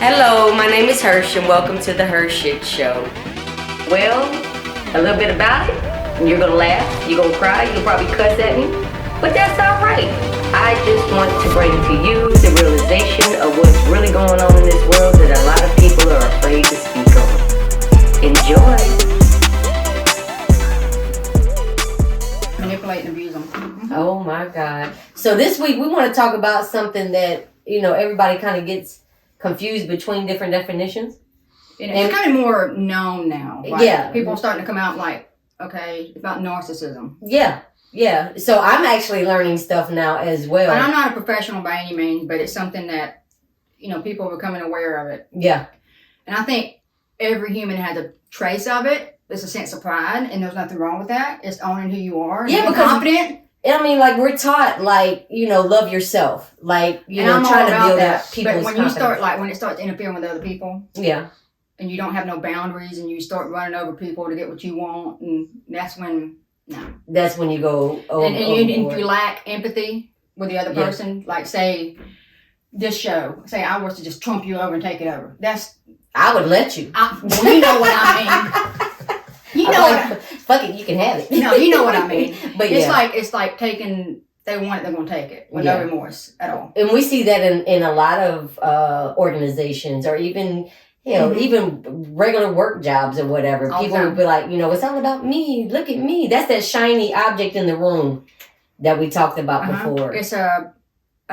Hello, my name is Hersh and welcome to the HERshyt Show. Well, a little bit about it. You're gonna laugh, you're gonna cry, you'll probably cuss at me, but that's alright. I just want to bring to you the realization of what's really going on in this world that a lot of people are afraid to speak on. Enjoy. Manipulate and abuse them. Mm-hmm. Oh my God. So this week we want to talk about something that, everybody kind of gets confused between different definitions. And it's kind of more known now. Like, yeah. People are starting to come out like, okay, about narcissism. Yeah. Yeah. So I'm actually learning stuff now as well. And I'm not a professional by any means, but it's something that, people are becoming aware of it. Yeah. And I think every human has a trace of it. There's a sense of pride, and there's nothing wrong with that. It's owning who you are. Yeah, because confident. We're taught, love yourself. Trying to build up people's But when confidence. when it starts interfering with other people. Yeah. And you don't have no boundaries, and you start running over people to get what you want, and that's when, no. That's when you go and if you lack empathy with the other person, like say, this show, say I was to just trump you over and take it over. I would let you. You know what I mean. Fuck it, you can have it. No, you know what I mean. But it's like taking. They want it, they're gonna take it with no remorse at all. And we see that in a lot of organizations, or even even regular work jobs or whatever. People will be like, it's all about me. Look at me. That's that shiny object in the room that we talked about before. It's a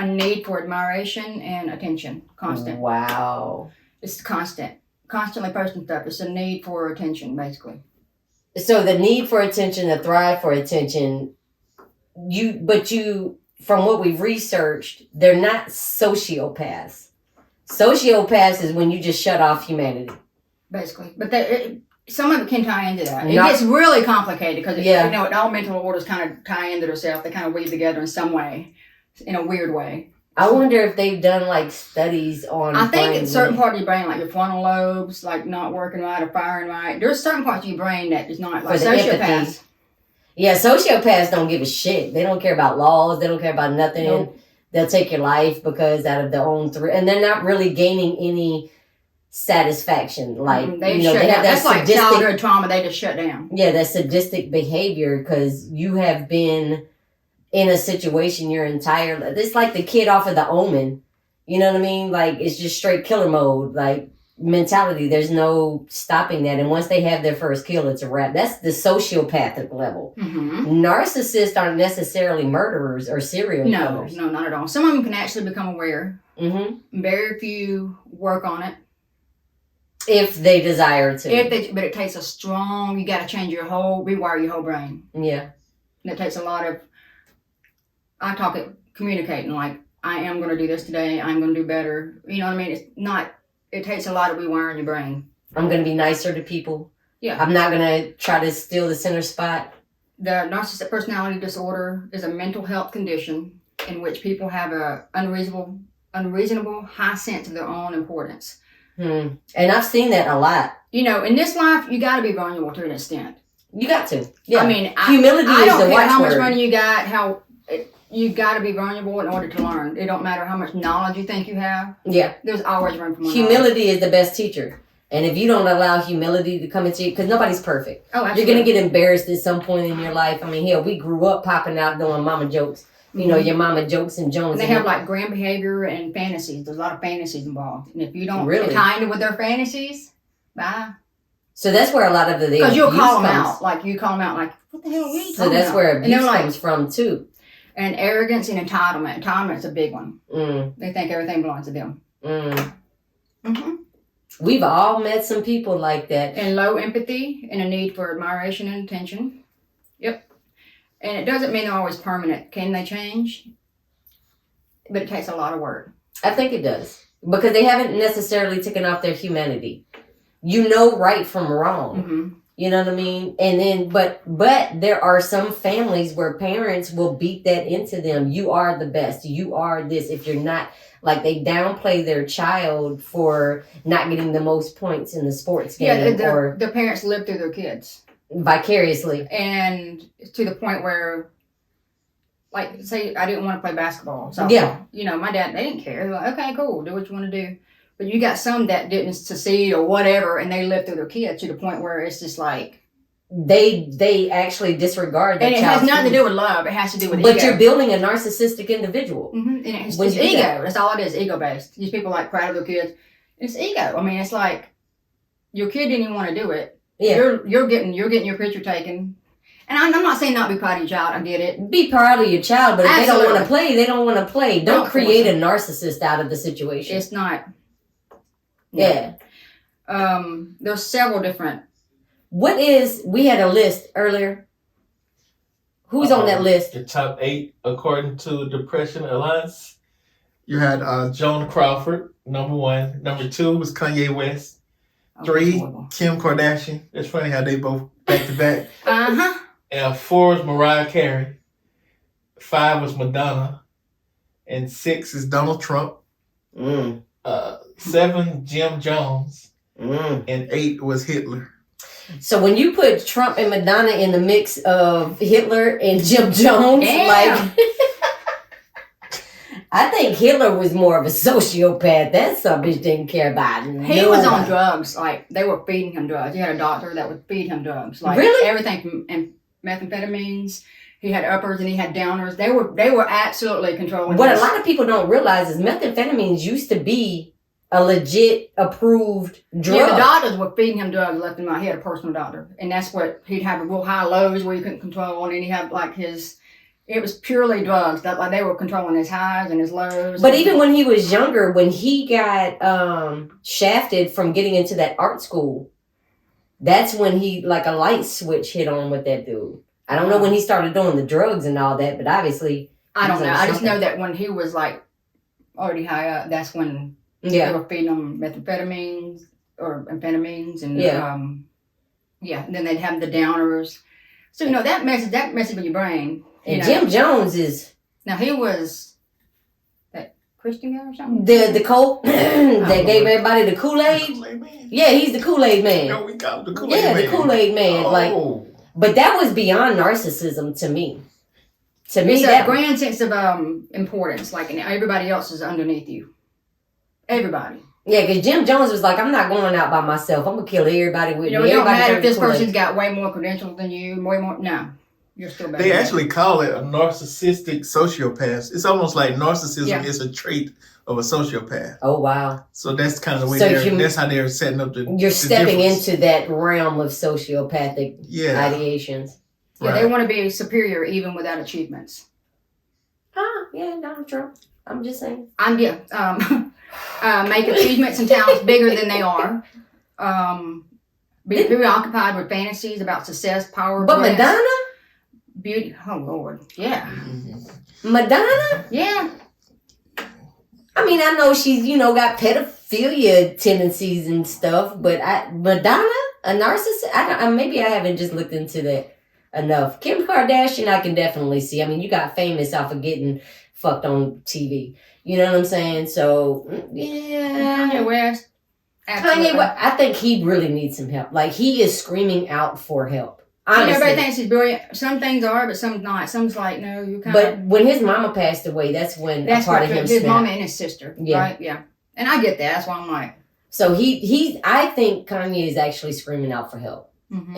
need for admiration and attention, constant. Wow. It's constantly posting stuff. It's a need for attention, basically. So the need for attention, the thrive for attention, from what we've researched, they're not sociopaths. Sociopaths is when you just shut off humanity. Basically. But some of it can tie into that. It gets really complicated because, all mental orders kind of tie into themselves. They kind of weave together in some way, in a weird way. I wonder if they've done studies on. I think in certain part of your brain, like your frontal lobes, not working right or firing right. There's certain parts of your brain that is not like sociopaths. Yeah, sociopaths don't give a shit. They don't care about laws. They don't care about nothing. Nope. They'll take your life because out of their own and they're not really gaining any satisfaction. They have that that's sadistic, like childhood trauma. They just shut down. Yeah, that sadistic behavior because you have been in a situation your entire life. It's like the kid off of The Omen. You know what I mean? It's just straight killer mode. Mentality. There's no stopping that. And once they have their first kill, it's a wrap. That's the sociopathic level. Mm-hmm. Narcissists aren't necessarily murderers or serial killers. No, not at all. Some of them can actually become aware. Mm-hmm. Very few work on it. If they desire to. But it takes you got to rewire your whole brain. Yeah. And it takes a lot of, communicating, I am going to do this today. I'm going to do better. You know what I mean? It takes a lot of rewiring your brain. I'm going to be nicer to people. Yeah. I'm not going to try to steal the center spot. The narcissistic personality disorder is a mental health condition in which people have a unreasonable high sense of their own importance. And I've seen that a lot. In this life, you got to be vulnerable to an extent. You got to. Yeah. I mean, humility is the watchword. I don't care how much money you got, you got to be vulnerable in order to learn. It don't matter how much knowledge you think you have. Yeah. There's always room for more humility is the best teacher. And if you don't allow humility to come into you, because nobody's perfect. Oh, absolutely. You're going to get embarrassed at some point in your life. I mean, we grew up popping out doing mama jokes. Your mama jokes and Jones. And they have grand behavior and fantasies. There's a lot of fantasies involved. And if you don't really tie into with their fantasies, bye. So that's where a lot of the because you'll call them out. You call them out what the hell are you talking about? So that's where abuse comes from too. And arrogance and entitlement. Entitlement's a big one. They think everything belongs to them. Mm-hmm. We've all met some people like that. And low empathy and a need for admiration and attention. Yep. And it doesn't mean they're always permanent. Can they change? But it takes a lot of work. I think it does. Because they haven't necessarily taken off their humanity. Right from wrong. Mm-hmm. You know what I mean? And then, but there are some families where parents will beat that into them. You are the best. You are this. If you're not, they downplay their child for not getting the most points in the sports game. Yeah, their parents live through their kids. Vicariously. And to the point where, say, I didn't want to play basketball. So, yeah. My dad, they didn't care. They're like, okay, cool. Do what you want to do. But you got some that didn't succeed or whatever, and they live through their kids to the point where it's just like they actually disregard that. And it has nothing to do with love. It has to do with ego. But you're building a narcissistic individual. Mm-hmm. And it's ego. That's all it is. Ego based. These people like proud of their kids. It's ego. I mean, it's like your kid didn't even want to do it. Yeah. You're getting your picture taken. And I'm not saying not be proud of your child. I get it. Be proud of your child, but if they don't want to play, they don't want to play. Don't create a narcissist out of the situation. It's not. Yeah. There's several different. We had a list earlier. Who's on that list? The top 8 according to Depression Alliance. You had Joan Crawford, number 1. Number 2 was Kanye West. 3, Kim Kardashian. It's funny how they both back to back. Uh-huh. And 4 was Mariah Carey. 5 was Madonna. And 6 is Donald Trump. 7, Jim Jones. And 8 was Hitler. So when you put Trump and Madonna in the mix of Hitler and Jim Jones, I think Hitler was more of a sociopath. That son bitch didn't care about it. He was on drugs. Like, they were feeding him drugs. He had a doctor that would feed him drugs. Like, really? Everything from methamphetamines. He had uppers and he had downers. They were absolutely controlling. What a lot of people don't realize is methamphetamines used to be a legit approved drug. Yeah, the doctors were feeding him drugs left and right. He had a personal doctor. And that's what he'd have real high lows where you couldn't control. And he had like it was purely drugs. That like they were controlling his highs and his lows. But even when he was younger, when he got shafted from getting into that art school, that's when he like a light switch hit on with that dude. I don't know when he started doing the drugs and all that, but obviously I don't know. I just know that when he was like already high up, that's when they were feeding him methamphetamines or amphetamines and and then they'd have the downers. So that messes with your brain. And Jim Jones is now he was that Christian guy or something. The Coke that gave everybody the Kool-Aid. Yeah, he's the Kool-Aid man. No, we got the Kool-Aid man. Yeah, the Kool-Aid man. Like, but that was beyond narcissism to me. To me, it's that grand sense of importance. Like, and everybody else is underneath you. Everybody. Yeah, because Jim Jones was like, I'm not going out by myself. I'm gonna kill everybody with me. It don't matter if this person's got way more credentials than you, way more. No, you're still better. They actually call it a narcissistic sociopath. It's almost like narcissism is a trait of a sociopath. Oh wow! So that's kind of the way that's how they're setting up the. You're stepping into that realm of sociopathic ideations. Yeah, they want to be superior even without achievements. Yeah, Donald Trump. I'm just saying. Make achievements and talents bigger than they are. Be preoccupied with fantasies about success, power. But Madonna? Beauty. Oh, Lord. Yeah. Madonna? Yeah. I mean, I know she's, got pedophilia tendencies and stuff, but Madonna? A narcissist? Maybe I haven't just looked into that enough. Kim Kardashian, I can definitely see. I mean, you got famous off of getting fucked on TV. You know what I'm saying? So, yeah. Kanye West. Kanye West, I think he really needs some help. Like, he is screaming out for help. Honestly. Everybody thinks he's brilliant. Some things are, but some not. Some's like, no, you kind of... But when his mama passed away, that's when a part of him his mama and his sister. Yeah. Right? Yeah. And I get that. That's why I'm like... So, I think Kanye is actually screaming out for help. Mm-hmm.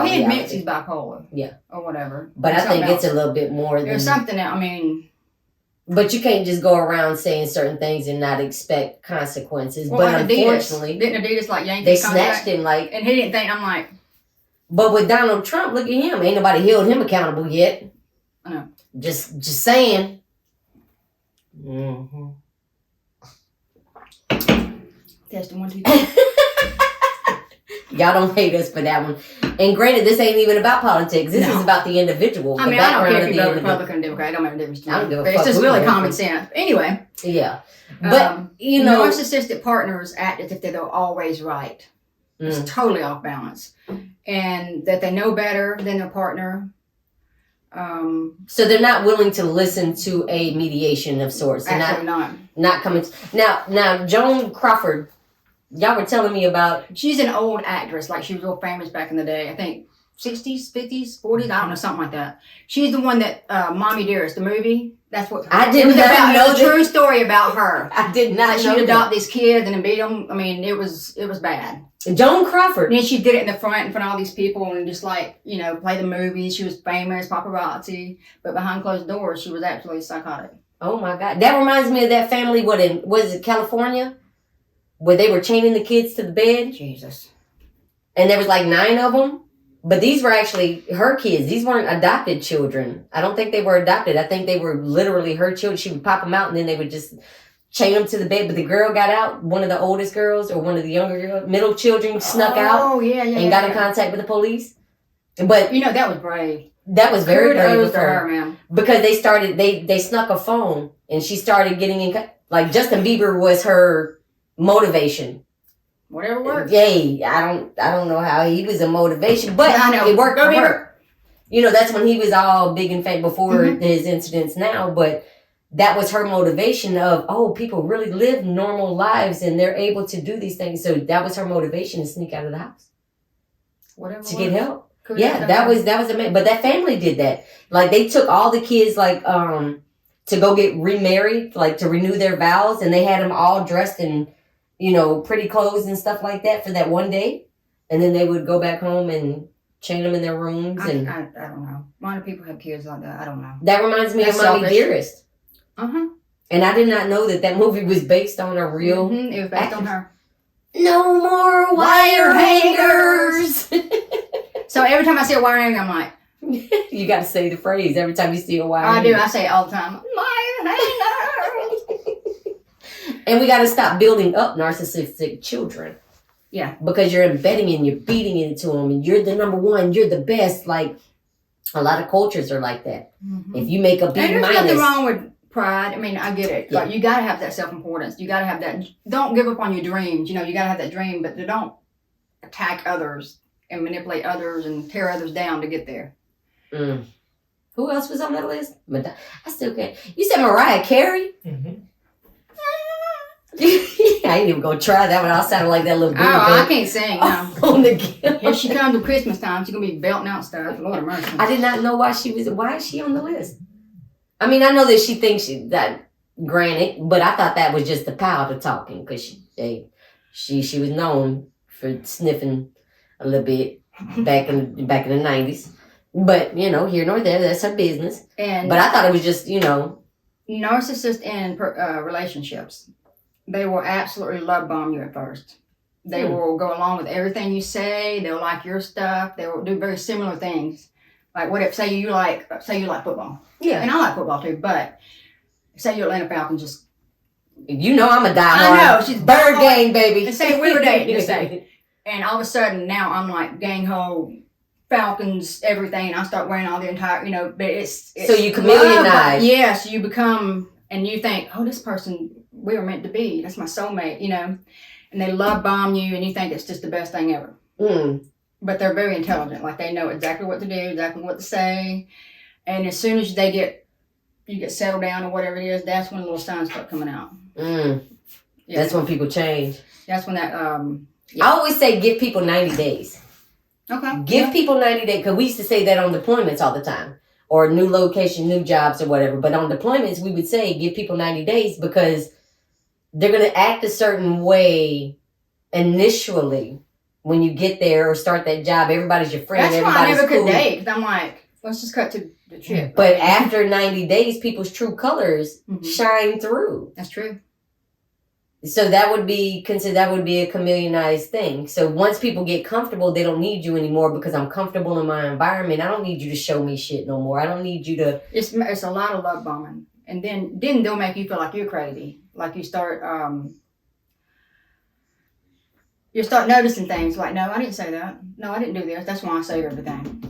He admits he's bipolar. Yeah. Or whatever. But I think it's a little bit more than... There's something that, I mean... But you can't just go around saying certain things and not expect consequences. Well, but like unfortunately... Didn't Adidas like yank they snatched him like... And he didn't think, I'm like... But with Donald Trump, look at him. Ain't nobody held him accountable yet. I know. Just saying. Mm-hmm. Testing 1, 2, 3. Y'all don't hate us for that one. And granted, this ain't even about politics. This is about the individual. I mean, I don't care if you vote Republican or Democrat. I don't make a difference to me. I don't give a fuck. It's just really common sense. Anyway. Yeah. But, narcissistic partners act as if they're always right. It's totally off balance. And that they know better than their partner. So they're not willing to listen to a mediation of sorts. Absolutely not. Not coming. Now, Joan Crawford, y'all were telling me about... She's an old actress. Like, she was real famous back in the day. I think 60s, 50s, 40s. I don't know, something like that. She's the one that, Mommy Dearest, the movie. That's what I did not know. It was a true story about her. I did not know. She'd adopt these kids and then beat them. I mean, it was bad. Joan Crawford. And then she did it in front of all these people and just like, play the movies. She was famous, paparazzi, but behind closed doors, she was absolutely psychotic. Oh my God. That reminds me of that family, was it California? Where they were chaining the kids to the bed. Jesus. And there was like 9 of them. But these were actually her kids. These weren't adopted children. I don't think they were adopted. I think they were literally her children. She would pop them out and then they would just chain them to the bed. But the girl got out. One of the oldest girls or one of the younger girls, middle children snuck out and got in contact with the police. But that was brave. That was very brave of her, man. Because they snuck a phone and she started getting in. Like Justin Bieber was her motivation. Whatever works. Yay! I don't know how he was a motivation, but it worked for her. That's when he was all big and famous before his incidents now. But that was her motivation of people really live normal lives and they're able to do these things. So that was her motivation to sneak out of the house. Whatever to get help. That was amazing. But that family did that. Like they took all the kids like to go get remarried, like to renew their vows, and they had them all dressed in pretty clothes and stuff like that for that one day. And then they would go back home and chain them in their rooms. I don't know. Why do people have kids like that? I don't know. That reminds me of Mommy Dearest. Uh-huh. And I did not know that movie was based on a real It was based on her. No more wire hangers. So every time I see a wire hanger, I'm like... You got to say the phrase every time you see a wire hanger. I do. I say it all the time. Wire hanger. And we got to stop building up narcissistic children. Yeah. Because you're embedding and you're beating into them. And you're the number one. You're the best. Like, a lot of cultures are like that. Mm-hmm. If you make a B minus. And there's nothing wrong with pride. I mean, I get it. Yeah. Like, you got to have that self-importance. You got to have that. Don't give up on your dreams. You got to have that dream. But don't attack others and manipulate others and tear others down to get there. Mm. Who else was on that list? I still can't. You said Mariah Carey? Mm-hmm. I ain't even gonna try that one. I sounded like that little girl. I can't sing. No. On the Here she comes at Christmas time. She's gonna be belting out stuff. Lord of mercy. I did not know why she was. Why is she on the list? I mean, I know that she thinks that. Granted, but I thought that was just the powder talking because she was known for sniffing a little bit back in the 90s. But here nor there, that's her business. But I thought it was just narcissists in relationships. They will absolutely love bomb you at first. They will go along with everything you say. They'll like your stuff. They will do very similar things. Like what if say you like football. Yeah. And I like football too, but say you're Atlanta Falcons I'm a diehard. I know, she's bird gang, baby. And say we were dating, just say. And all of a sudden now I'm like gang ho, Falcons, everything. I start wearing all the entire, but it's so you chameleonize. Yes, you become, and you think, oh, this person, we were meant to be. That's my soulmate, and they love bomb you, and you think it's just the best thing ever. Mm. But they're very intelligent. Like they know exactly what to do, exactly what to say. And as soon as you get settled down or whatever it is, that's when little signs start coming out. Mm. Yeah. That's when people change. That's when that, I always say give people 90 days. Okay. Give people 90 days, because we used to say that on deployments all the time. Or new location, new jobs or whatever. But on deployments, we would say give people 90 days because they're going to act a certain way initially when you get there or start that job. Everybody's your friend. That's everybody's why I never cool. could date. Because I'm like, let's just cut to the chip. But after 90 days, people's true colors shine through. That's true. So that would be considered. That would be a chameleonized thing. So once people get comfortable, they don't need you anymore because I'm comfortable in my environment. I don't need you to show me shit no more. I don't need you to. It's a lot of love bombing, and then they'll make you feel like you're crazy. Like you start noticing things. Like, no, I didn't say that. No, I didn't do this. That's why I save everything.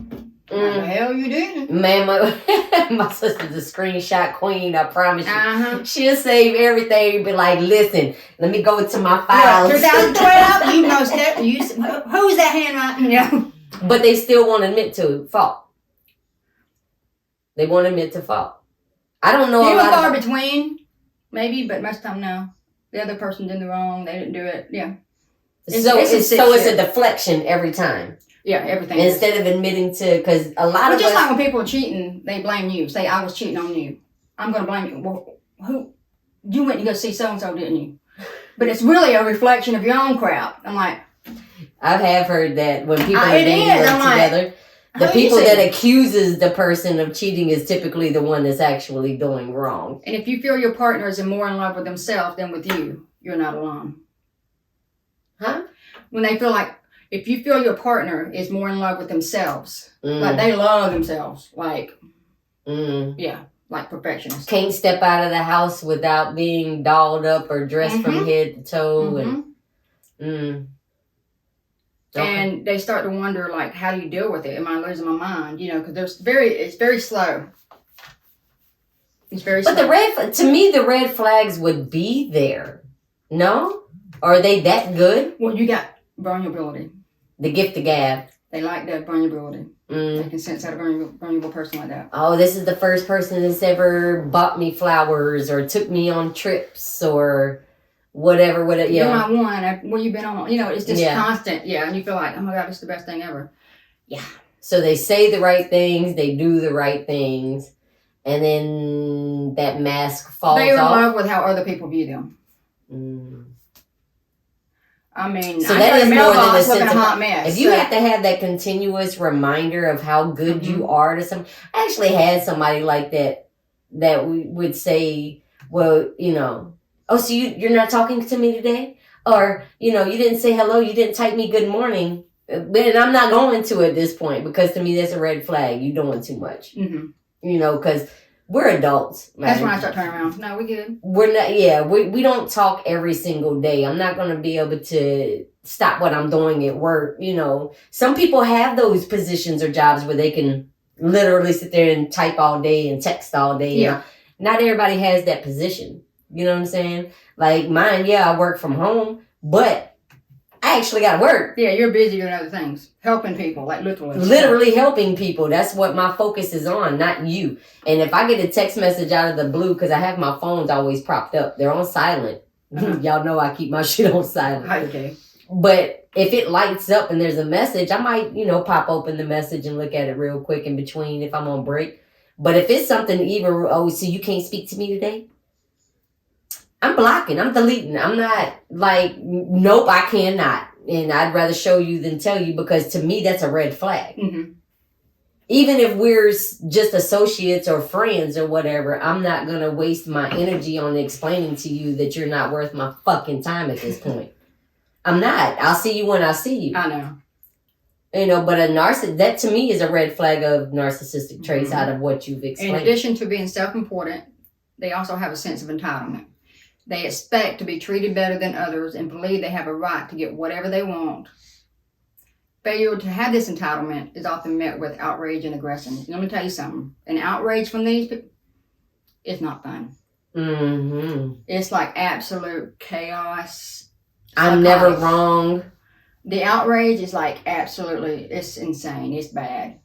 What the hell you did? Man, my sister's a screenshot queen, I promise you. Uh-huh. She'll save everything and be like, listen, let me go to my files. 2012, you know, who's that handwriting? But they still won't admit to fault. They won't admit to fault. I don't know. Few and far between, maybe, but most of the time, no. The other person did the wrong, they didn't do it, yeah. It's a deflection every time. Yeah, everything. Instead of admitting to, because a lot of just like when people are cheating, they blame you. Say, I was cheating on you. I'm going to blame you. Well, you went to go see so-and-so, didn't you? But it's really a reflection of your own crap. I'm like, I have heard that when people are dating together, the people that accuses the person of cheating is typically the one that's actually doing wrong. And if you feel your partner is more in love with themselves than with you, you're not alone. Huh? When they feel like, if you feel your partner is more in love with themselves, like they love themselves, like, like perfectionists. Can't step out of the house without being dolled up or dressed from head to toe. And they start to wonder, like, how do you deal with it? Am I losing my mind? You know, because it's very slow. It's very slow. But to me, the red flags would be there. No? Are they that good? Well, you got vulnerability. The gift of gab. They like that vulnerability. They can sense out a vulnerable person like that. Oh, this is the first person that's ever bought me flowers or took me on trips or whatever. Yeah. You're my one. Where you been on? You know, it's just constant. Yeah, and you feel like, oh my God, it's the best thing ever. Yeah. So they say the right things, they do the right things, and then that mask falls off. They're in love with how other people view them. I mean, so that is more than a sense of hot mess. If you have to have that continuous reminder of how good you are to someone, I actually had somebody like that would say, well, you know, oh, so you're not talking to me today? Or, you know, you didn't say hello, you didn't type me good morning. But I'm not going to at this point because to me that's a red flag. You're doing too much. You know, because we're adults. Man. That's when I start turning around. No, we good. We're not, we don't talk every single day. I'm not going to be able to stop what I'm doing at work. You know, some people have those positions or jobs where they can literally sit there and type all day and text all day. Yeah. Not everybody has that position. You know what I'm saying? Like mine, I work from home, but I actually got to work. Yeah, you're busy doing other things. Helping people, like literally. Literally helping people. That's what my focus is on, not you. And if I get a text message out of the blue, because I have my phones always propped up. They're on silent. Y'all know I keep my shit on silent. Okay. But if it lights up and there's a message, I might, you know, pop open the message and look at it real quick in between if I'm on break. But if it's something even, so you can't speak to me today? I'm blocking. I'm deleting. I'm not like, nope, I cannot. And I'd rather show you than tell you because to me, that's a red flag. Even if we're just associates or friends or whatever, I'm not going to waste my energy on explaining to you that you're not worth my fucking time at this point. I'm not. I'll see you when I see you. I know. You know, but a narcissist, that to me is a red flag of narcissistic traits out of what you've explained. In addition to being self-important, they also have a sense of entitlement. They expect to be treated better than others and believe they have a right to get whatever they want. Failure to have this entitlement is often met with outrage and aggression. Let me tell you something. An outrage from these people is not fun. It's like absolute chaos. I'm never wrong. The outrage is like absolutely, it's insane. It's bad.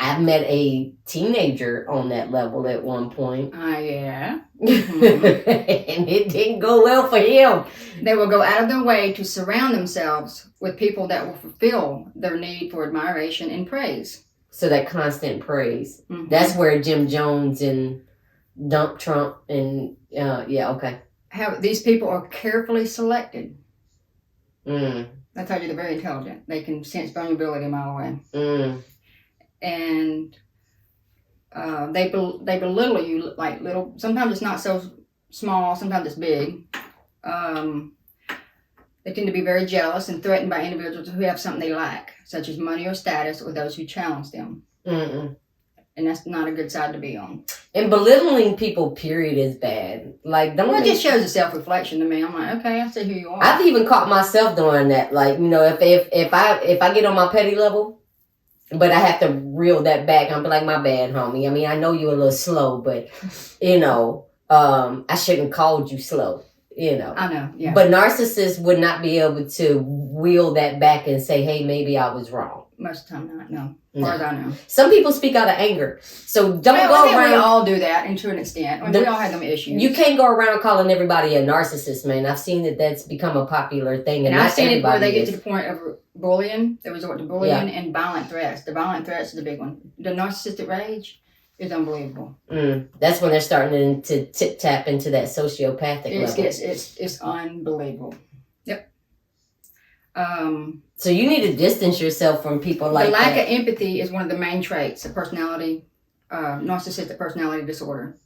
I've met a teenager on that level at one point. Yeah. And it didn't go well for him. They will go out of their way to surround themselves with people that will fulfill their need for admiration and praise. So that constant praise. That's where Jim Jones and Dump Trump and, These people are carefully selected. I told you they're very intelligent. They can sense vulnerability a mile away. And they belittle you like little. Sometimes it's not so small. Sometimes it's big. They tend to be very jealous and threatened by individuals who have something they lack, such as money or status, or those who challenge them. And that's not a good side to be on. And belittling people, period, is bad. Like, it just shows a self-reflection to me. I'm like, okay, I see who you are. I've even caught myself doing that. Like, you know, if I get on my petty level. But I have to reel that back. I'm like, my bad, homie. I mean, I know you're a little slow, but, you know, I shouldn't have called you slow, you know. I know, yeah. But narcissists would not be able to wheel that back and say, hey, maybe I was wrong. Most of the time not, no. As far as I know. Some people speak out of anger. So don't go around. We all do that, and to an extent. We all have them issues. You can't go around calling everybody a narcissist, man. I've seen that's become a popular thing. And I've seen it where they get to the point of bullying. They resort to bullying and violent threats. The violent threats is the big one. The narcissistic rage is unbelievable. That's when they're starting to tap into that sociopathic level. It's unbelievable. Yep. So you need to distance yourself from people like that. The lack of empathy is one of the main traits of personality, narcissistic personality disorder.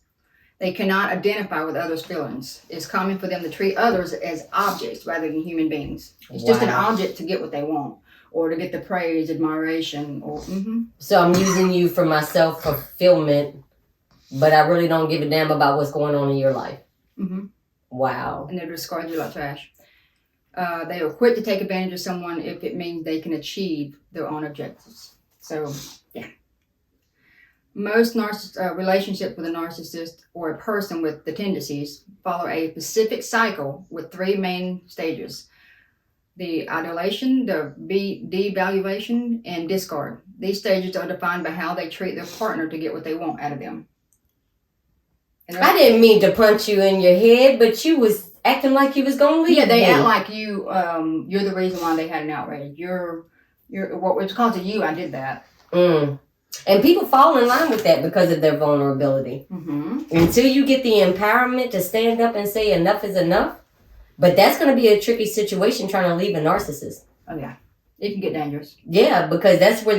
They cannot identify with others' feelings. It's common for them to treat others as objects rather than human beings. It's just an object to get what they want, or to get the praise, admiration, or. So I'm using you for my self-fulfillment, but I really don't give a damn about what's going on in your life. Wow. And they discard you like trash. They are quick to take advantage of someone if it means they can achieve their own objectives. So, yeah. Most relationships with a narcissist or a person with the tendencies follow a specific cycle with 3 main stages: the adulation, the devaluation, and discard. These stages are defined by how they treat their partner to get what they want out of them. I didn't mean to punch you in your head, but you was acting like you was gonna leave. Yeah, they act like you. You're the reason why they had an outrage. You're what was because of you. I did that. And people fall in line with that because of their vulnerability. Until you get the empowerment to stand up and say enough is enough. But that's going to be a tricky situation trying to leave a narcissist. Oh, yeah. It can get dangerous. Yeah, because that's where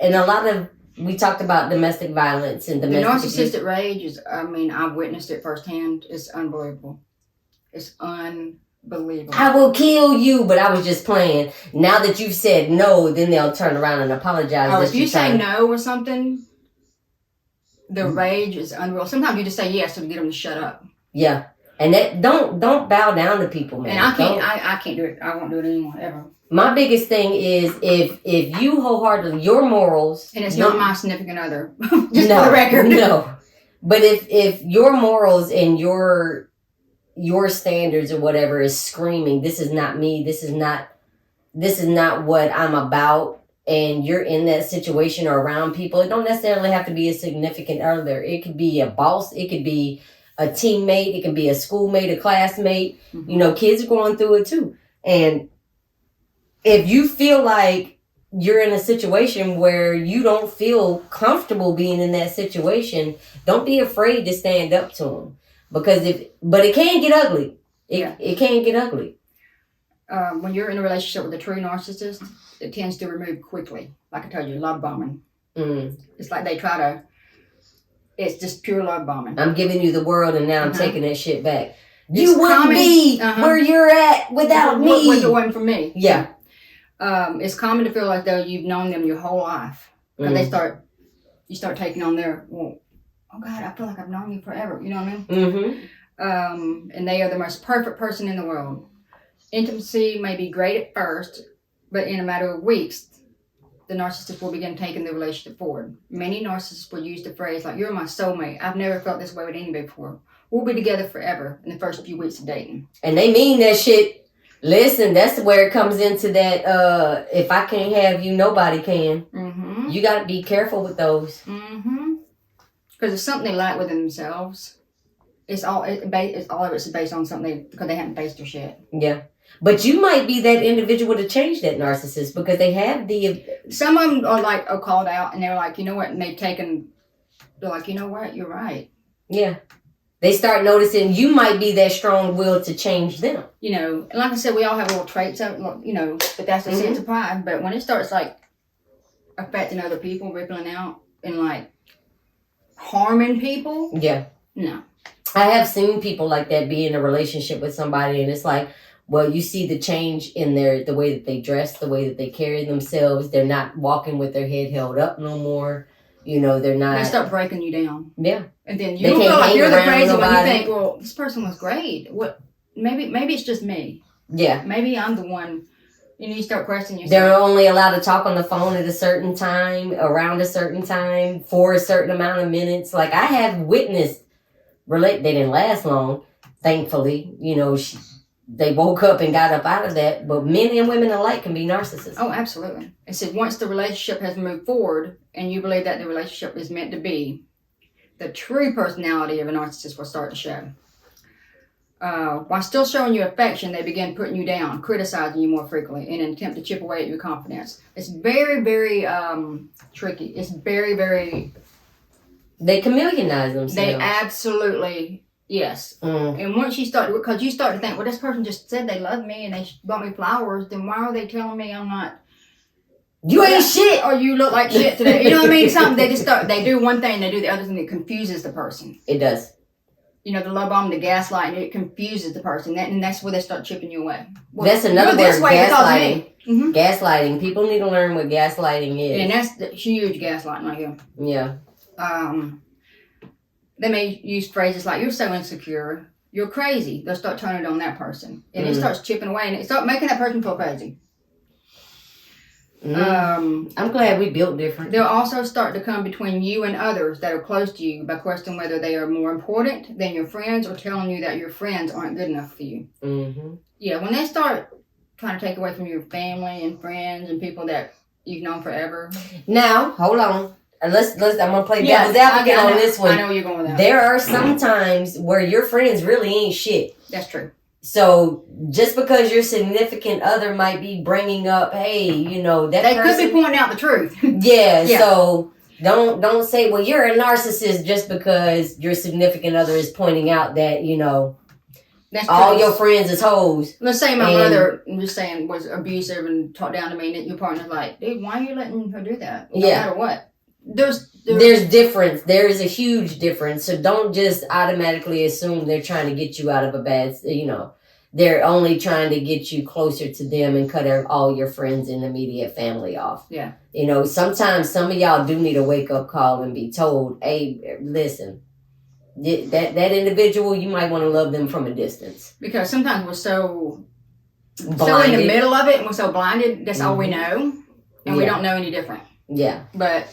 and a lot of, we talked about domestic violence and domestic narcissistic rage is, I've witnessed it firsthand. It's unbelievable. It's unbelievable. I will kill you, but I was just playing. Now that you've said no, then they'll turn around and apologize. Oh, if you say no or something, the rage is unreal. Sometimes you just say yes to get them to shut up. Yeah. And that don't bow down to people, man. And I can't do it. I won't do it anymore, ever. My biggest thing is if you wholeheartedly, your morals. And it's not my significant other. Just for the record. No. But if your morals and your standards or whatever is screaming, this is not me, this is not what I'm about, and you're in that situation or around people, it don't necessarily have to be a significant other. It could be a boss, it could be a teammate, it can be a schoolmate, a classmate. Kids are going through it too. And if you feel like you're in a situation where you don't feel comfortable being in that situation, don't be afraid to stand up to them. But it can get ugly. It can get ugly. When you're in a relationship with a true narcissist, it tends to remove quickly. Like I told you, love bombing. It's like they try to. It's just pure love bombing. I'm giving you the world, and now I'm taking that shit back. You wouldn't be where you're at without me. If it wasn't for me. Yeah. It's common to feel like though you've known them your whole life. Because you start taking on their. Well, oh God, I feel like I've known you forever. You know what I mean? And they are the most perfect person in the world. Intimacy may be great at first, but in a matter of weeks, the narcissist will begin taking the relationship forward. Many narcissists will use the phrase like, "You're my soulmate. I've never felt this way with anybody before. We'll be together forever," in the first few weeks of dating. And they mean that shit. Listen, that's where it comes into that, if I can't have you, nobody can. You got to be careful with those. Because it's something they lack within themselves. All of it's based on something because they haven't faced their shit. Yeah. But you might be that individual to change that narcissist because they have some of them are called out and they're like, you know what? And they're like, you know what? You're right. Yeah. They start noticing you might be that strong will to change them. And like I said, we all have little traits of, but that's a sense of pride. But when it starts affecting other people, rippling out and harming people. Yeah. No. I have seen people like that be in a relationship with somebody and it's like, well, you see the change in the way that they dress, the way that they carry themselves. They're not walking with their head held up no more. They're not. They start breaking you down. Yeah. And then you feel like you're the crazy one. You think, well, this person was great. What? Maybe it's just me. Yeah. Maybe I'm the one. You start questioning yourself. They're only allowed to talk on the phone at a certain time, around a certain time, for a certain amount of minutes. Like I have witnessed. They didn't last long, thankfully. They woke up and got up out of that. But men and women alike can be narcissists. Oh, absolutely. It said once the relationship has moved forward and you believe that the relationship is meant to be, the true personality of a narcissist will start to show. While still showing you affection, they begin putting you down, criticizing you more frequently in an attempt to chip away at your confidence. It's very, very tricky. It's very, very They chameleonize themselves. They absolutely, yes. And once you start, because you start to think, well, this person just said they love me and they bought me flowers, then why are they telling me I'm not? You ain't shit, or you look like shit today. You know what I mean? Something they just start. They do one thing, they do the other thing. It confuses the person. It does. You know, the love bomb, the gaslighting, it confuses the person. And that's where they start chipping you away. Well, that's another word, gaslighting. Gaslighting. People need to learn what gaslighting is. And that's the huge gaslighting right here. Yeah. They may use phrases like, you're so insecure, you're crazy. They'll start turning it on that person. And it starts chipping away and it starts making that person feel crazy. I'm glad we built different. They'll also start to come between you and others that are close to you by questioning whether they are more important than your friends or telling you that your friends aren't good enough for you. Yeah, when they start trying to take away from your family and friends and people that you've known forever. Now, hold on. Let's I'm gonna play devil's advocate on this one. I know where you're going with that. There are some times where your friends really ain't shit. That's true. So just because your significant other might be bringing up, hey, you know that they person, could be pointing out the truth. yeah. So don't say, well, you're a narcissist just because your significant other is pointing out that you know that's all your friends is hoes. Let's say my mother, I'm just saying, was abusive and talked down to me, and your partner's like, dude, why are you letting her do that? No matter what. There's difference. There is a huge difference. So don't just automatically assume they're trying to get you out of a bad, you know, they're only trying to get you closer to them and cut all your friends and immediate family off. Yeah. You know, sometimes some of y'all do need a wake up call and be told, hey, listen, that individual, you might want to love them from a distance. Because sometimes we're so in the middle of it and we're so blinded, that's all we know. And we don't know any different. Yeah. But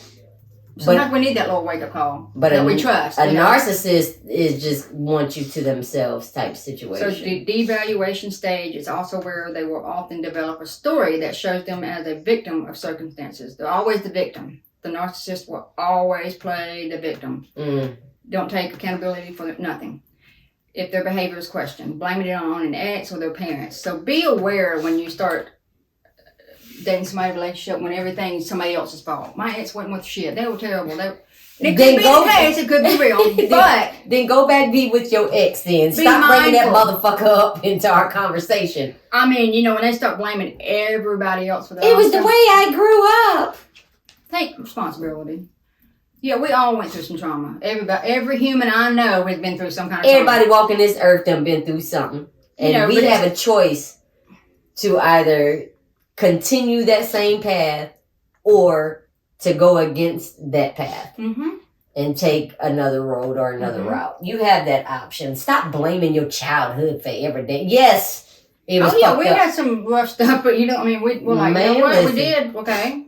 sometimes we need that little wake-up call that we trust. A narcissist is just want you to themselves type situation. So the devaluation stage is also where they will often develop a story that shows them as a victim of circumstances. They're always the victim. The narcissist will always play the victim. Don't take accountability for nothing. If their behavior is questioned, blaming it on an ex or their parents. So be aware when you start dating somebody's relationship when everything's somebody else's fault. My ex wasn't with shit. They were terrible. It could be the case. It could be real. But then go back be with your ex then. Stop bringing that motherfucker up into our conversation. I mean, you know, when they start blaming everybody else for that. It was the way I grew up. Take responsibility. Yeah, we all went through some trauma. Every human I know has been through some kind of trauma. Everybody walking this earth done been through something. And we have a choice to either continue that same path or to go against that path and take another road or another route. You have that option. Stop blaming your childhood for everything. Yes, it was we had some rough stuff, but you know, I mean, we're like, you know what, we did, okay.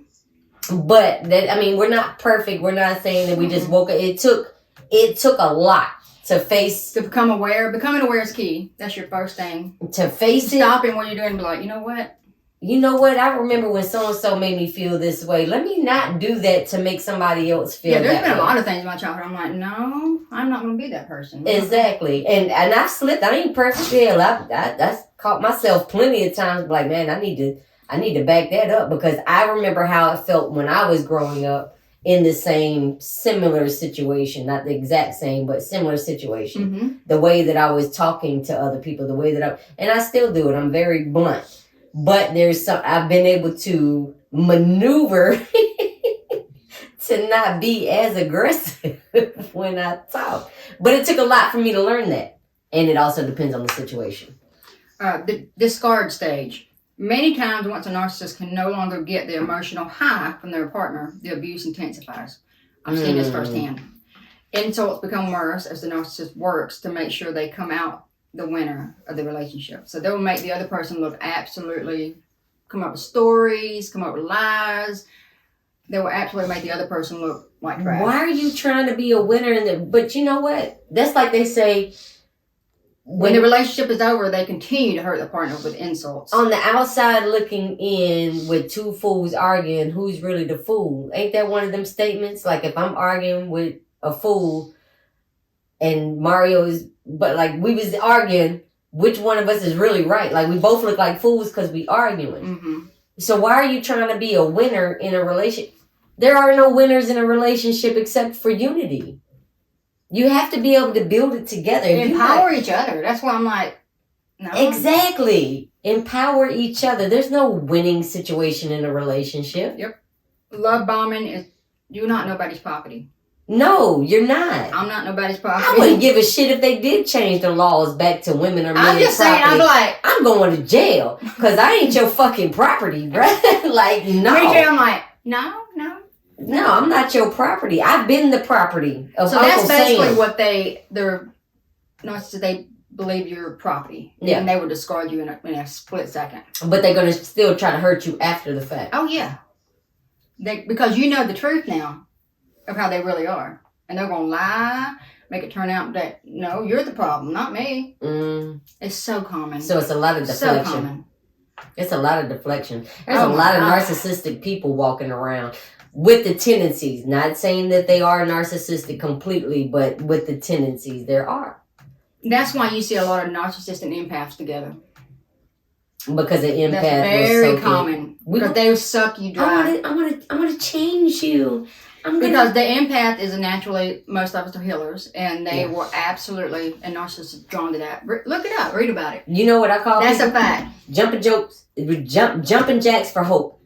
But we're not perfect. We're not saying that we just woke up. It took a lot to face. To become aware. Becoming aware is key. That's your first thing. To face it. Stopping what you're doing and be like, you know what? You know what? I remember when so-and-so made me feel this way. Let me not do that to make somebody else feel that way. Yeah, there's been a lot of things in my childhood. I'm like, no, I'm not going to be that person. Exactly. And I've slipped. I ain't perfect. Hell, I caught myself plenty of times like, man, I need to back that up because I remember how it felt when I was growing up in the same similar situation. Not the exact same, but similar situation. The way that I was talking to other people, the way that and I still do it. I'm very blunt. But I've been able to maneuver to not be as aggressive when I talk. But it took a lot for me to learn that. And it also depends on the situation. The discard stage. Many times once a narcissist can no longer get the emotional high from their partner, the abuse intensifies. I've seen this firsthand. Insults become worse as the narcissist works to make sure they come out the winner of the relationship. So they'll make the other person look absolutely, come up with stories, come up with lies. They will absolutely make the other person look like trash. Why are you trying to be a winner but you know what? That's like they say, when the relationship is over, they continue to hurt the partner with insults. On the outside looking in with two fools arguing, who's really the fool? Ain't that one of them statements? Like if I'm arguing with a fool and but like we was arguing, which one of us is really right? Like we both look like fools because we arguing. So why are you trying to be a winner in a relationship? There are no winners in a relationship except for unity. You have to be able to build it together. Empower each other. That's why I'm like, no. Exactly. Empower each other. There's no winning situation in a relationship. Yep. Love bombing is, you're not nobody's property. No, you're not. I'm not nobody's property. I wouldn't give a shit if they did change the laws back to women or men. I'm just saying, I'm like, I'm going to jail because I ain't your fucking property, right? Like, no. I'm like, no. No, I'm not your property. I've been the property of so Uncle that's basically Sam. what they're narcissists. They believe you're property. Yeah. And they will discard you in a split second. But they're going to still try to hurt you after the fact. Oh, yeah. Because you know the truth now of how they really are. And they're going to lie, make it turn out that, no, you're the problem, not me. It's so common. So it's a lot of deflection. So common. It's a lot of deflection. There's a lot of narcissistic people walking around with the tendencies. Not saying that they are narcissistic completely, but with the tendencies there are. That's why you see a lot of narcissists and empaths together. Because the empath That's very common. Because they suck you dry. I want to change you. Because the empath is most of us are healers, and they were absolutely, and narcissists drawn to that. Look it up, read about it. You know what I call That's people? a fact. Jumping jacks for hope.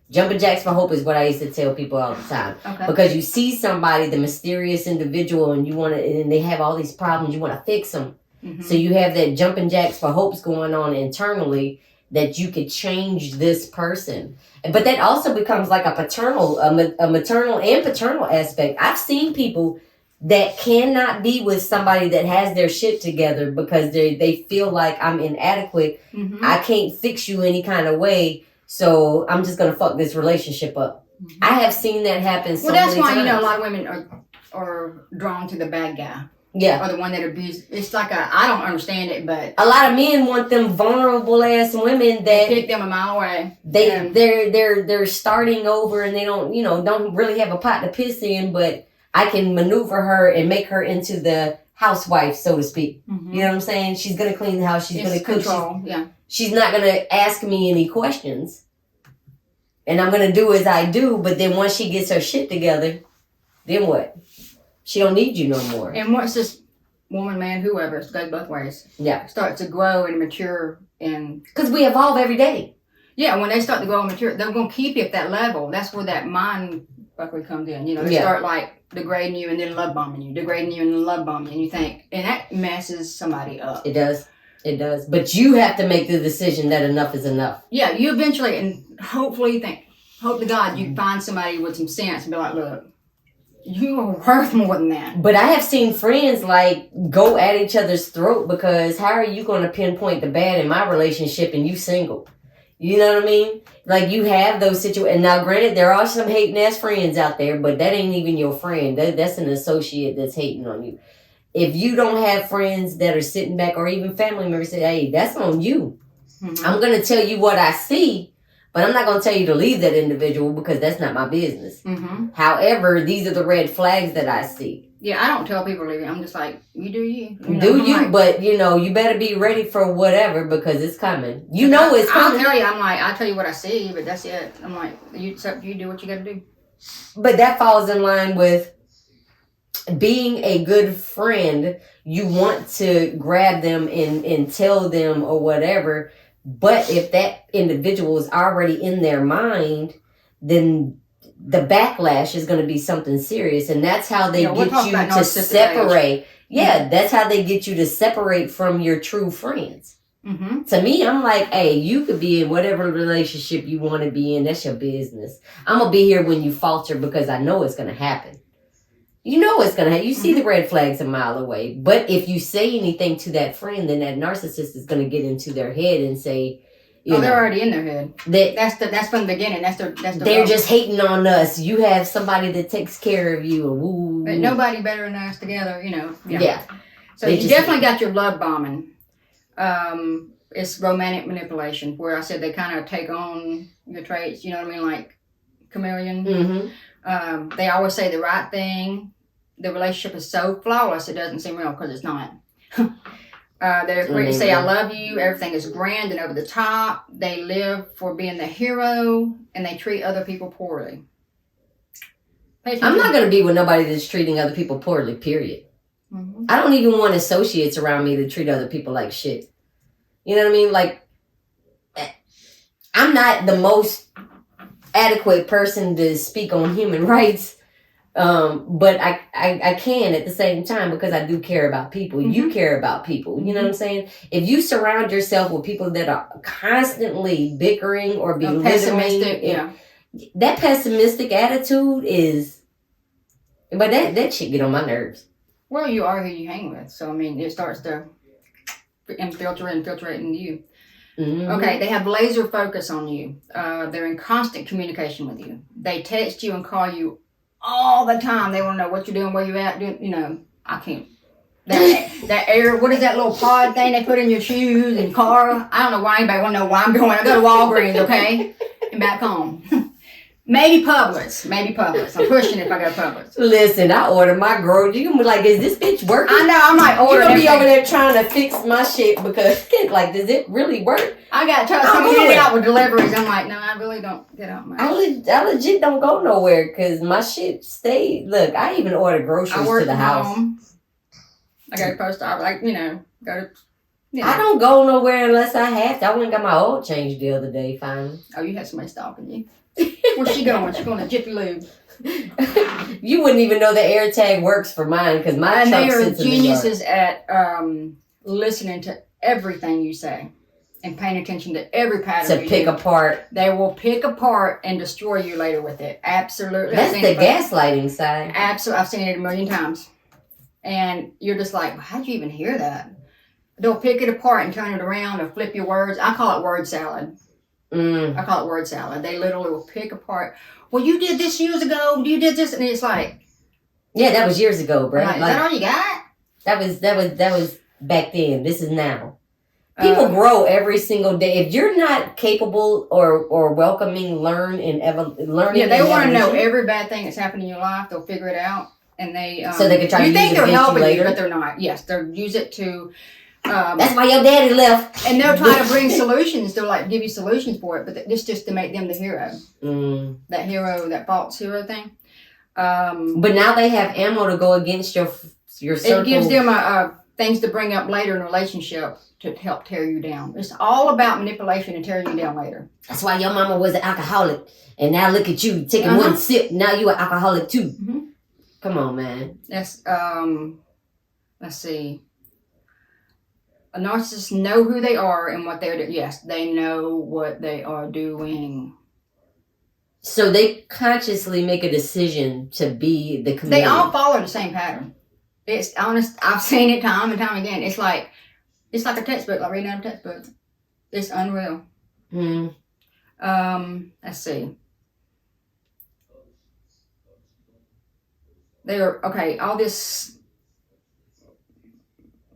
Jumping jacks for hope is what I used to tell people all the time. Okay. Because you see somebody, the mysterious individual, and and they have all these problems, you want to fix them. Mm-hmm. So you have that jumping jacks for hopes going on internally that you could change this person. But that also becomes like a maternal and paternal aspect. I've seen people that cannot be with somebody that has their shit together because they feel like I'm inadequate. Mm-hmm. I can't fix you any kind of way. So I'm just going to fuck this relationship up. Mm-hmm. I have seen that happen so many times. Well, that's why, a lot of women are drawn to the bad guy. Yeah. Or the one that abuses. It's like I don't understand it, but a lot of men want them vulnerable ass women that pick them a mile away. They're starting over and they don't really have a pot to piss in, but I can maneuver her and make her into the housewife, so to speak. Mm-hmm. You know what I'm saying? She's gonna clean the house. She's gonna cook. She's not gonna ask me any questions, and I'm gonna do as I do. But then once she gets her shit together, then what? She don't need you no more. And once this woman, man, whoever, it goes both ways. Yeah. Starts to grow and mature and... Because we evolve every day. Yeah, when they start to grow and mature, they're going to keep you at that level. That's where that mind fuckery comes in. They start like degrading you and then love bombing you. Degrading you and then love bombing you. And you think... And that messes somebody up. It does. It does. But you have to make the decision that enough is enough. Yeah, you eventually, and hopefully hope to God you find somebody with some sense and be like, look, you are worth more than that. But I have seen friends go at each other's throat because how are you going to pinpoint the bad in my relationship and you single? You know what I mean? Like you have those situations. Now, granted, there are some hating ass friends out there, but that ain't even your friend. That's an associate that's hating on you. If you don't have friends that are sitting back or even family members say, hey, that's on you. Mm-hmm. I'm going to tell you what I see. But I'm not going to tell you to leave that individual because that's not my business. Mm-hmm. However, these are the red flags that I see. Yeah, I don't tell people to leave. I'm just like, you do you. But, you better be ready for whatever because it's coming. It's coming. I'll tell you what I see, but that's it. I'm like, you do what you got to do. But that falls in line with being a good friend. You want to grab them and tell them or whatever. But if that individual is already in their mind, then the backlash is going to be something serious. And that's how they get you to separate. Yeah, that's how they get you to separate from your true friends. Mm-hmm. To me, I'm like, hey, you could be in whatever relationship you want to be in. That's your business. I'm going to be here when you falter because I know it's going to happen. You know it's going to happen. You see the red flags a mile away. But if you say anything to that friend, then that narcissist is going to get into their head and say, they're already in their head. That's from the beginning. They're just hating on us. You have somebody that takes care of you. And woo. But nobody better than us together, Yeah. So you definitely got your love bombing. It's romantic manipulation, where I said they kind of take on your traits, you know what I mean? Like chameleon. Mm-hmm. They always say the right thing. The relationship is so flawless, it doesn't seem real because it's not. They're quick to say, I love you. Everything is grand and over the top. They live for being the hero, and they treat other people poorly. I'm not going to be with nobody that's treating other people poorly, period. I don't even want associates around me to treat other people like shit. You know what I mean? Like, I'm not the most adequate person to speak on human rights, but I can at the same time because I do care about people. Mm-hmm. You care about people. You know what I'm saying? If you surround yourself with people that are constantly bickering or being pessimistic, that pessimistic attitude is, but that shit get on my nerves. Well, you are who you hang with, so I mean, it starts to infiltrate into you. Mm-hmm. Okay, they have laser focus on you. They're in constant communication with you. They text you and call you all the time. They want to know what you're doing, where you're at. I can't. That air, what is that little pod thing they put in your shoes and car? I don't know why anybody want to know where I'm going. I go to Walgreens, okay, and back home. Maybe Publix. I'm pushing if I go to Publix. Listen, I order my groceries. You can be like, is this bitch working? I know, I'm like, you're going to be over there trying to fix my shit because, like, does it really work? I got to tell someone to get out with deliveries. I'm like, no, I really don't get out my shit. I legit don't go nowhere because my shit stay. Look, I even order groceries to the house. Home. I go to post office, like, go to. I don't go nowhere unless I have to. I went and got my oil changed the other day, finally. Oh, you had somebody stalking you. Where's she going? She's going to Jiffy Lube. You wouldn't even know the air tag works for mine because my truck they are sits geniuses at listening to everything you say and paying attention to every pattern. To pick apart. They will pick apart and destroy you later with it. Absolutely. That's the gaslighting side. Absolutely. I've seen it a million times. And you're just like, how'd you even hear that? They'll pick it apart and turn it around or flip your words. I call it word salad. I call it word salad. They literally will pick apart. Well, you did this years ago. You did this, and it's like, yeah, that was years ago, bro. Like, is that all you got? That was back then. This is now. People grow every single day. If you're not capable or welcoming, learning. Yeah, they want to know every bad thing that's happened in your life. They'll figure it out, and they so they can try to use it against you later. You think they're helping you, but they're not. Yes, they'll use it to. That's why your daddy left. And they'll try to bring solutions. They'll like give you solutions for it, but it's just to make them the hero. That hero, that false hero thing. But now they have ammo to go against your circle. It gives them things to bring up later in a relationship to help tear you down. It's all about manipulation and tearing you down later. That's why your mama was an alcoholic, and now look at you taking one sip. Now you're an alcoholic too. Mm-hmm. Come on, man. That's let's see. A narcissist know who they are and what they're doing. Yes, they know what they are doing. So they consciously make a decision to be the chameleon. They all follow the same pattern. It's honest. I've seen it time and time again. It's like a textbook, like reading out a textbook. It's unreal. Let's see. They are all this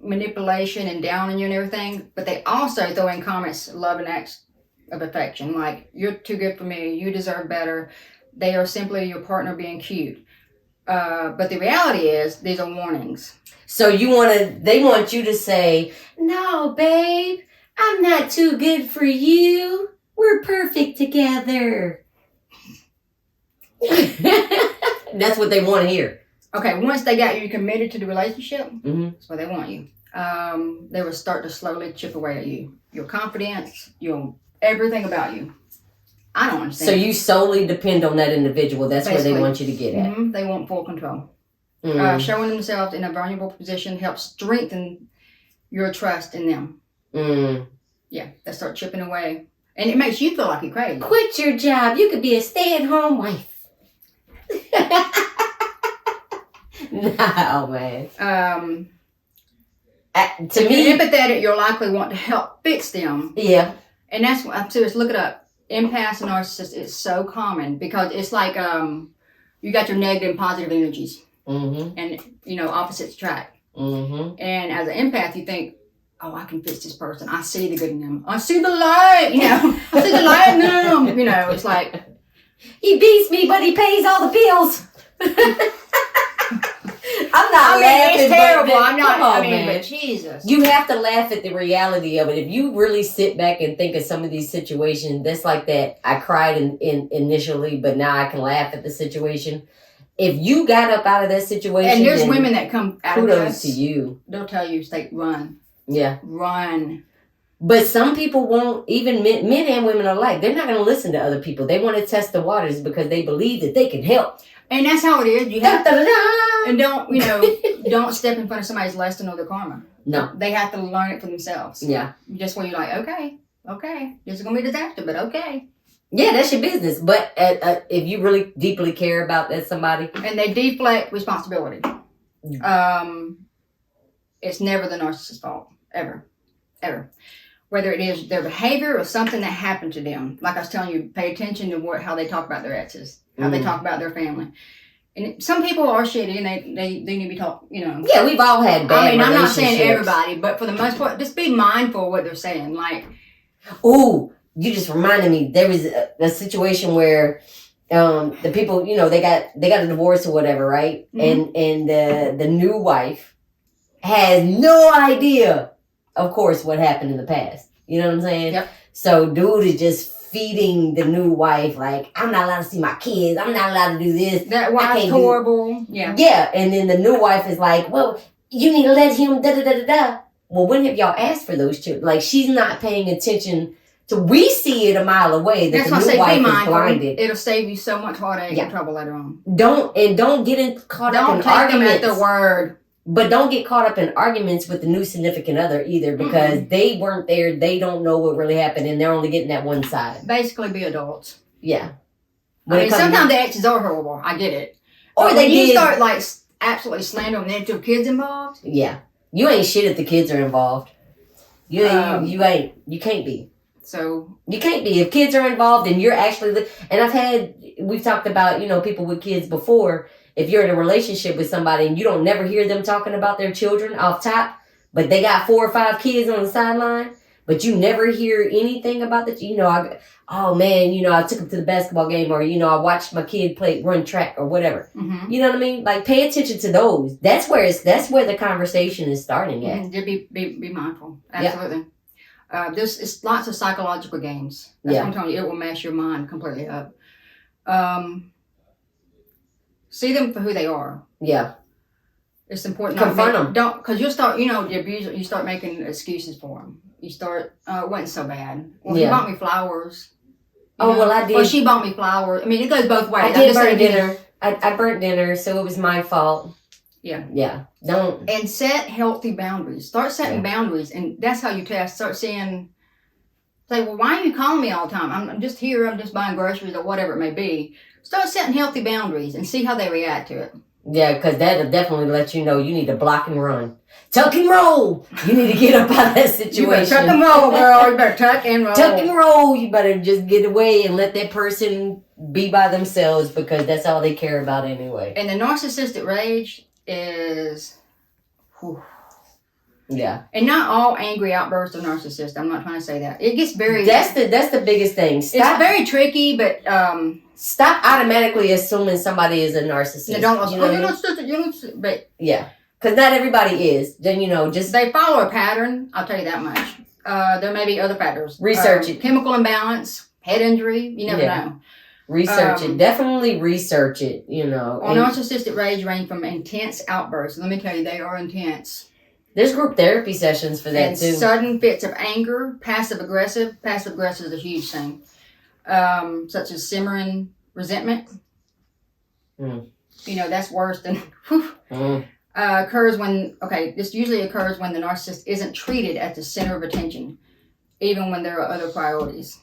manipulation and downing you and everything, but they also throw in comments, love and acts of affection, like you're too good for me, you deserve better. They are simply your partner being cute, but the reality is these are warnings. So they want you to say, no babe, I'm not too good for you, we're perfect together. That's what they want to hear. Okay, once they got you committed to the relationship, that's what they want you. They will start to slowly chip away at you. Your confidence, everything about you. I don't understand. So you solely depend on that individual. That's basically where they want you to get at. They want full control. Showing themselves in a vulnerable position helps strengthen your trust in them. Yeah, they start chipping away. And it makes you feel like you're crazy. Quit your job. You could be a stay-at-home wife. No, man. To me, you're empathetic, you'll likely want to help fix them. Yeah. And that's what I'm serious. Look it up. Empaths and narcissists is so common because it's like you got your negative and positive energies. And, opposites attract. And as an empath, you think, oh, I can fix this person. I see the good in them. I see the light. I see the light in them. It's like, he beats me, but he pays all the bills. I'm not laughing. It's terrible. I'm not. But Jesus. You have to laugh at the reality of it. If you really sit back and think of some of these situations, that's like that. I cried in initially, but now I can laugh at the situation. if you got up out of that situation, and there's women that come out of kudos this, to you. They'll tell you, "Stay, run." Yeah, run. But some people won't, even men and women alike. They're not going to listen to other people. They want to test the waters because they believe that they can help. And that's how it is. You have to, and don't step in front of somebody's less to know their karma. No, they have to learn it for themselves. Yeah, just when you're like, okay, this is gonna be a disaster, but okay. Yeah, that's your business. But if you really deeply care about that somebody, and they deflect responsibility, it's never the narcissist's fault, ever. Whether it is their behavior or something that happened to them. Like I was telling you, pay attention to how they talk about their exes, how they talk about their family. And some people are shitty and they need to be taught, Yeah, we've all had bad relationships. I'm not saying everybody, but for the most part, just be mindful of what they're saying. Like, ooh, you just reminded me. There was a situation where the people, they got a divorce or whatever, right? Mm-hmm. And the new wife has no idea, of course, what happened in the past. You know what I'm saying? Yep. So dude is just feeding the new wife, like, I'm not allowed to see my kids. I'm not allowed to do this. That wife's horrible. Yeah. Yeah. And then the new wife is like, well, you need to let him da-da-da-da-da. Well, when have y'all asked for those children? Like, she's not paying attention to, we see it a mile away that the new wife is blinded. It'll save you so much heartache and trouble later on. Don't get caught up in arguments. Don't take them at their word. But don't get caught up in arguments with the new significant other either, because they weren't there. They don't know what really happened, and they're only getting that one side. Basically, be adults. Yeah. Sometimes the exes are horrible. I get it. Or when you start absolutely slandering them, there's kids involved. Yeah, you ain't shit if the kids are involved. You ain't. You can't be. So you can't be if kids are involved, and you're actually. And we've talked about people with kids before. If you're in a relationship with somebody and you don't never hear them talking about their children off top, but they got 4 or 5 kids on the sideline, but you never hear anything about that. I took them to the basketball game, or, I watched my kid run track or whatever. Mm-hmm. You know what I mean? Like, pay attention to those. That's where the conversation is starting at. Be mindful. Absolutely. Yep. There's lots of psychological games. That's what I'm telling you. It will mess your mind completely up. See them for who they are. Yeah. It's important. Confront them. Don't, because you'll start, the abuser, you start making excuses for them. You start, it wasn't so bad. Well, he bought me flowers. Well, I did. Or she bought me flowers. I mean, it goes both ways. I did burn dinner. I burnt dinner, so it was my fault. Yeah. Yeah. Don't. And set healthy boundaries. Start setting boundaries. And that's how you test. Start say, well, why are you calling me all the time? I'm just here. I'm just buying groceries or whatever it may be. Start setting healthy boundaries and see how they react to it. Yeah, because that'll definitely let you know you need to block and run. Tuck and roll. You need to get up out of that situation. You better tuck and roll, girl. You better tuck and roll. Tuck and roll. You better just get away and let that person be by themselves, because that's all they care about anyway. And the narcissistic rage is... Whew. Yeah. And not all angry outbursts are narcissist. I'm not trying to say that. It gets very... That's the biggest thing. It's very tricky, but... Stop automatically assuming somebody is a narcissist. But... Yeah. Because not everybody is. Then, just... They follow a pattern. I'll tell you that much. There may be other patterns. Research it. Chemical imbalance, head injury. You never know. Research it. Definitely research it, Narcissistic rage range from intense outbursts. Let me tell you, they are intense. There's group therapy sessions for that, too. Sudden fits of anger, passive-aggressive. Passive-aggressive is a huge thing. Such as simmering resentment. That's worse than... This usually occurs when the narcissist isn't treated at the center of attention, even when there are other priorities.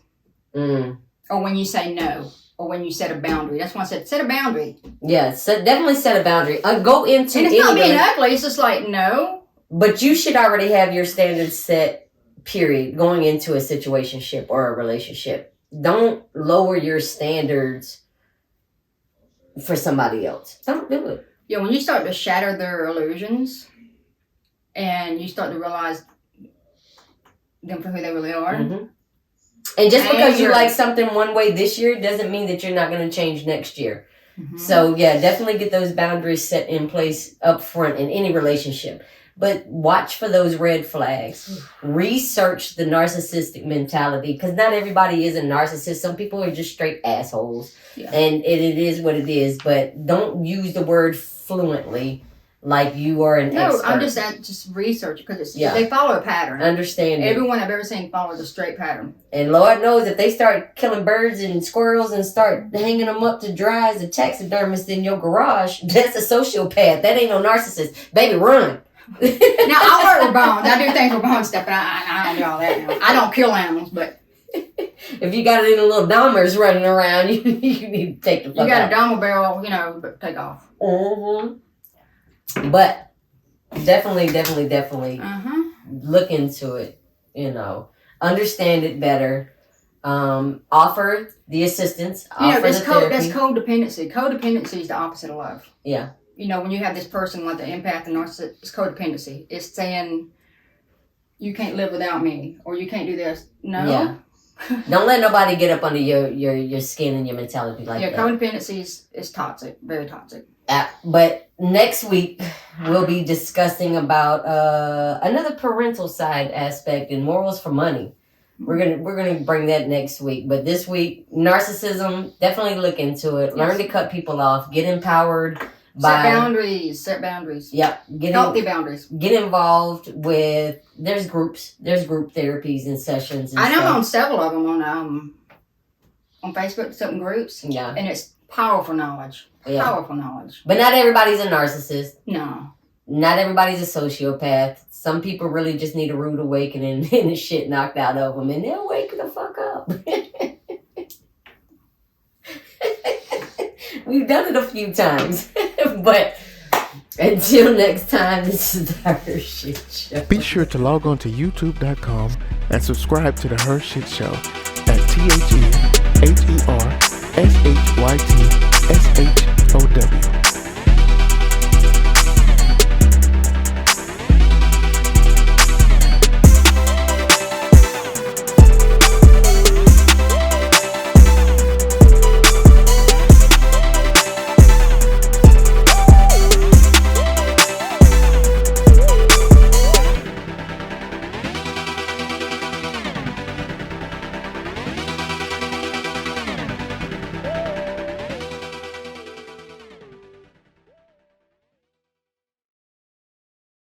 Or when you say no, or when you set a boundary. That's why I said set a boundary. Yeah, definitely set a boundary. Go into... And it's not being ugly, it's just like, no. But you should already have your standards set, period, going into a situationship or a relationship. Don't lower your standards for somebody else. Don't do it. Yeah, when you start to shatter their illusions and you start to realize them for who they really are. Mm-hmm. And just because you like something one way this year doesn't mean that you're not going to change next year. Mm-hmm. So, yeah, definitely get those boundaries set in place up front in any relationship. But watch for those red flags. Research the narcissistic mentality, because not everybody is a narcissist. Some people are just straight assholes. Yeah. And it is what it is. But don't use the word fluently like you are an expert. No, I'm just research, because they follow a pattern. Understand. Everyone I've ever seen follows a straight pattern. And Lord knows if they start killing birds and squirrels and start hanging them up to dry as a taxidermist in your garage, that's a sociopath. That ain't no narcissist. Baby, run. Now, I work with bones. I do things with bone stuff, but I don't do all that now. I don't kill animals, but... If you got any little Dahmers running around, you need to take the fuck out. You got a Dahmer barrel, but take off. Mm-hmm. But definitely look into it, understand it better. Offer the assistance. That's codependency. Codependency is the opposite of love. Yeah. When you have this person like the empath and narcissist, it's codependency. It's saying, you can't live without me, or you can't do this. No. Yeah. Don't let nobody get up under your skin and your mentality like that. Yeah, codependency is toxic, very toxic. But next week we'll be discussing about another parental side aspect and morals for money. We're gonna bring that next week. But this week, narcissism, definitely look into it. Yes. Learn to cut people off. Get empowered. Set boundaries. Yep. Healthy boundaries. Get involved with. There's group therapies and sessions. And I know I'm on several of them on Facebook, certain groups. Yeah. And it's powerful knowledge. Yeah. Powerful knowledge. But not everybody's a narcissist. No. Not everybody's a sociopath. Some people really just need a rude awakening and the shit knocked out of them, and they'll wake the fuck up. We've done it a few times. But until next time, this is the HERshyt Show. Be sure to log on to youtube.com and subscribe to the HERshyt Show at TheHershytShow.